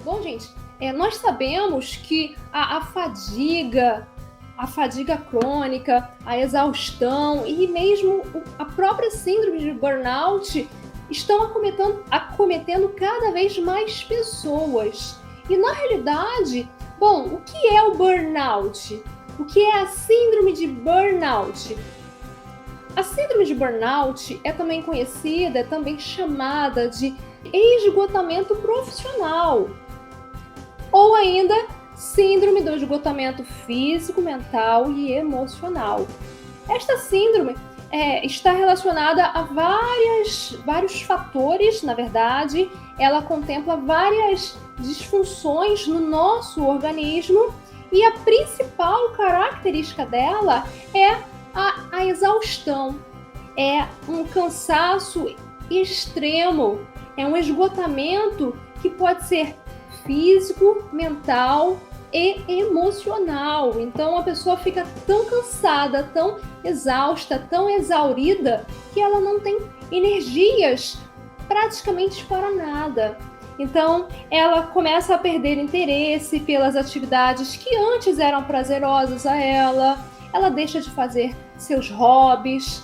Bom, gente, nós sabemos que a fadiga crônica, a exaustão e mesmo a própria síndrome de burnout estão acometendo cada vez mais pessoas. E na realidade, bom, o que é o burnout? O que é a síndrome de burnout? A síndrome de burnout é também conhecida, é também chamada de esgotamento profissional, ou ainda síndrome do esgotamento físico, mental e emocional. Esta síndrome está relacionada a vários fatores, na verdade. Ela contempla várias disfunções no nosso organismo e a principal característica dela é a exaustão. É um cansaço extremo, é um esgotamento que pode ser físico, mental e emocional. Então a pessoa fica tão cansada, tão exausta, tão exaurida, que ela não tem energias praticamente para nada. Então ela começa a perder interesse pelas atividades que antes eram prazerosas a ela deixa de fazer seus hobbies,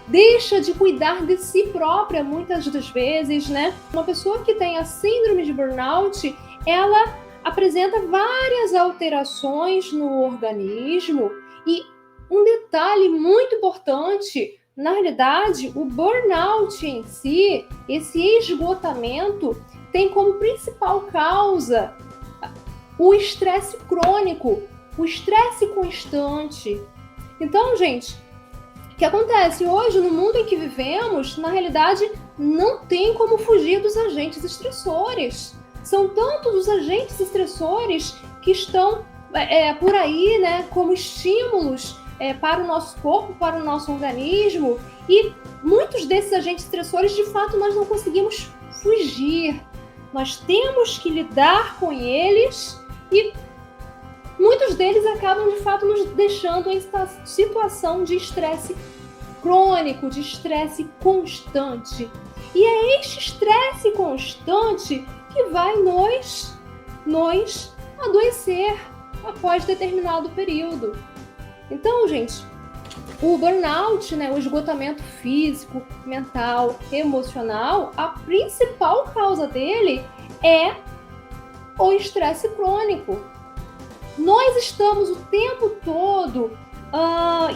deixa de cuidar de si própria muitas das vezes, né? Uma pessoa que tem a síndrome de burnout, ela apresenta várias alterações no organismo e um detalhe muito importante, na realidade, o burnout em si, esse esgotamento, tem como principal causa o estresse crônico, o estresse constante. Então, gente, o que acontece hoje no mundo em que vivemos, na realidade, não tem como fugir dos agentes estressores. São tantos os agentes estressores que estão por aí, né, como estímulos para o nosso corpo, para o nosso organismo, e muitos desses agentes estressores, de fato, nós não conseguimos fugir. Nós temos que lidar com eles e muitos deles acabam, de fato, nos deixando em situação de estresse crônico, de estresse constante. E é este estresse constante que vai nos adoecer após determinado período. Então, gente, o burnout, né, o esgotamento físico, mental, emocional, a principal causa dele é o estresse crônico. Nós estamos o tempo todo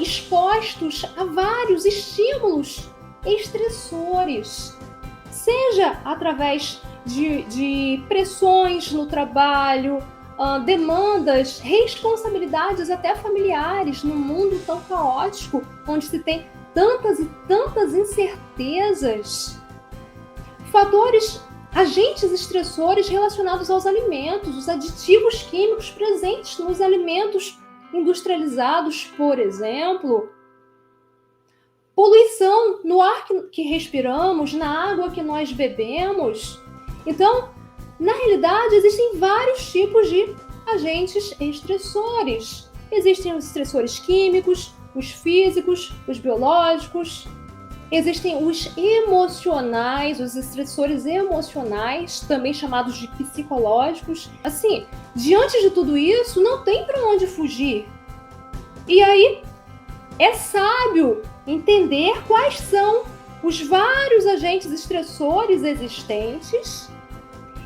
expostos a vários estímulos estressores, seja através de pressões no trabalho, demandas, responsabilidades até familiares, num mundo tão caótico, onde se tem tantas e tantas incertezas. Agentes estressores relacionados aos alimentos, os aditivos químicos presentes nos alimentos industrializados, por exemplo, poluição no ar que respiramos, na água que nós bebemos. Então, na realidade, existem vários tipos de agentes estressores. Existem os estressores químicos, os físicos, os biológicos. Existem os emocionais, os estressores emocionais, também chamados de psicológicos. Assim, diante de tudo isso, não tem para onde fugir. E aí, é sábio entender quais são os vários agentes estressores existentes,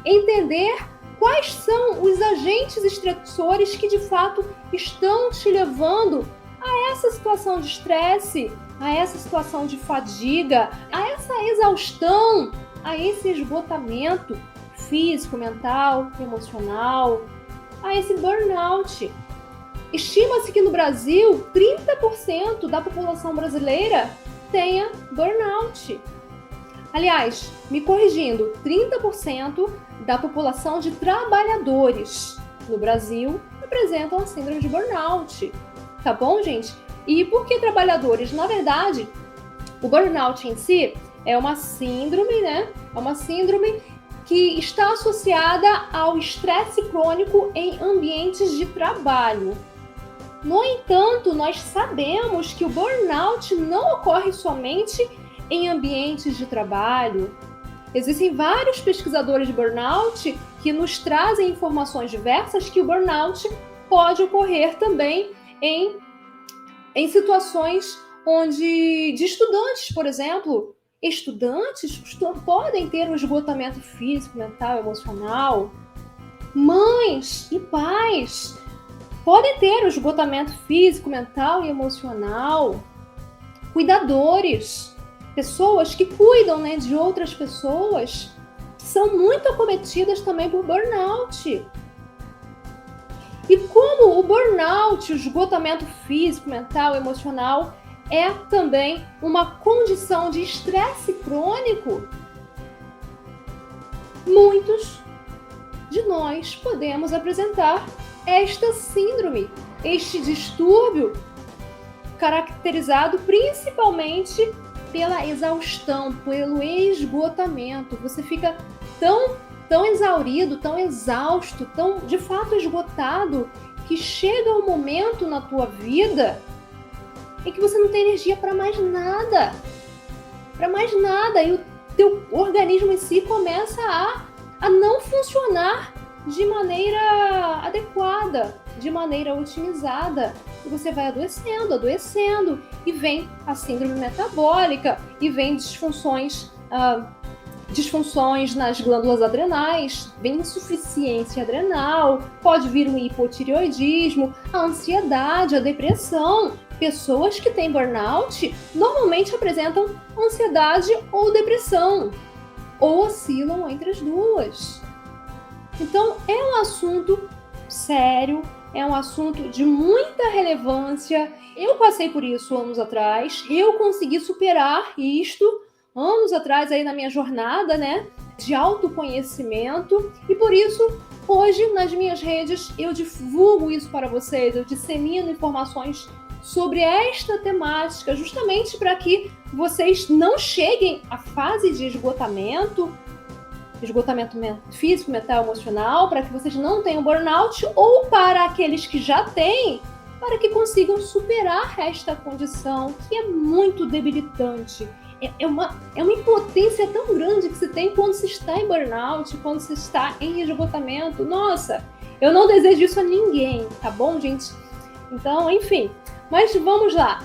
entender quais são os agentes estressores que, de fato, estão te levando a essa situação de estresse, a essa situação de fadiga, a essa exaustão, a esse esgotamento físico, mental, emocional, a esse burnout. Estima-se que no Brasil, 30% da população brasileira tenha burnout. Aliás, me corrigindo, 30% da população de trabalhadores no Brasil apresentam a síndrome de burnout. Tá bom, gente? E por que trabalhadores? Na verdade, o burnout em si é uma síndrome, né? É uma síndrome que está associada ao estresse crônico em ambientes de trabalho. No entanto, nós sabemos que o burnout não ocorre somente em ambientes de trabalho. Existem vários pesquisadores de burnout que nos trazem informações diversas que o burnout pode ocorrer também em situações onde, de estudantes, por exemplo, estudantes podem ter um esgotamento físico, mental, emocional. Mães e pais podem ter um esgotamento físico, mental e emocional. Cuidadores, pessoas que cuidam, né, de outras pessoas, são muito acometidas também por burnout. E como o burnout, o esgotamento físico, mental, emocional, é também uma condição de estresse crônico, muitos de nós podemos apresentar esta síndrome, este distúrbio, caracterizado principalmente pela exaustão, pelo esgotamento. Você fica tão exaurido, tão exausto, tão de fato esgotado, que chega um momento na tua vida em que você não tem energia para mais nada. E o teu organismo em si começa a não funcionar de maneira adequada, de maneira otimizada. E você vai adoecendo, e vem a síndrome metabólica, e vem disfunções nas glândulas adrenais, vem insuficiência adrenal, pode vir um hipotireoidismo, a ansiedade, a depressão. Pessoas que têm burnout normalmente apresentam ansiedade ou depressão, ou oscilam entre as duas. Então, é um assunto sério, é um assunto de muita relevância. Eu passei por isso anos atrás, eu consegui superar isto anos atrás aí na minha jornada, né, de autoconhecimento, e por isso, hoje, nas minhas redes, eu divulgo isso para vocês, eu dissemino informações sobre esta temática, justamente para que vocês não cheguem à fase de esgotamento físico, mental, emocional, para que vocês não tenham burnout, ou para aqueles que já têm, para que consigam superar esta condição, que é muito debilitante. É uma impotência tão grande que se tem quando se está em burnout, quando se está em esgotamento. Nossa, eu não desejo isso a ninguém, tá bom, gente? Então, enfim, mas vamos lá.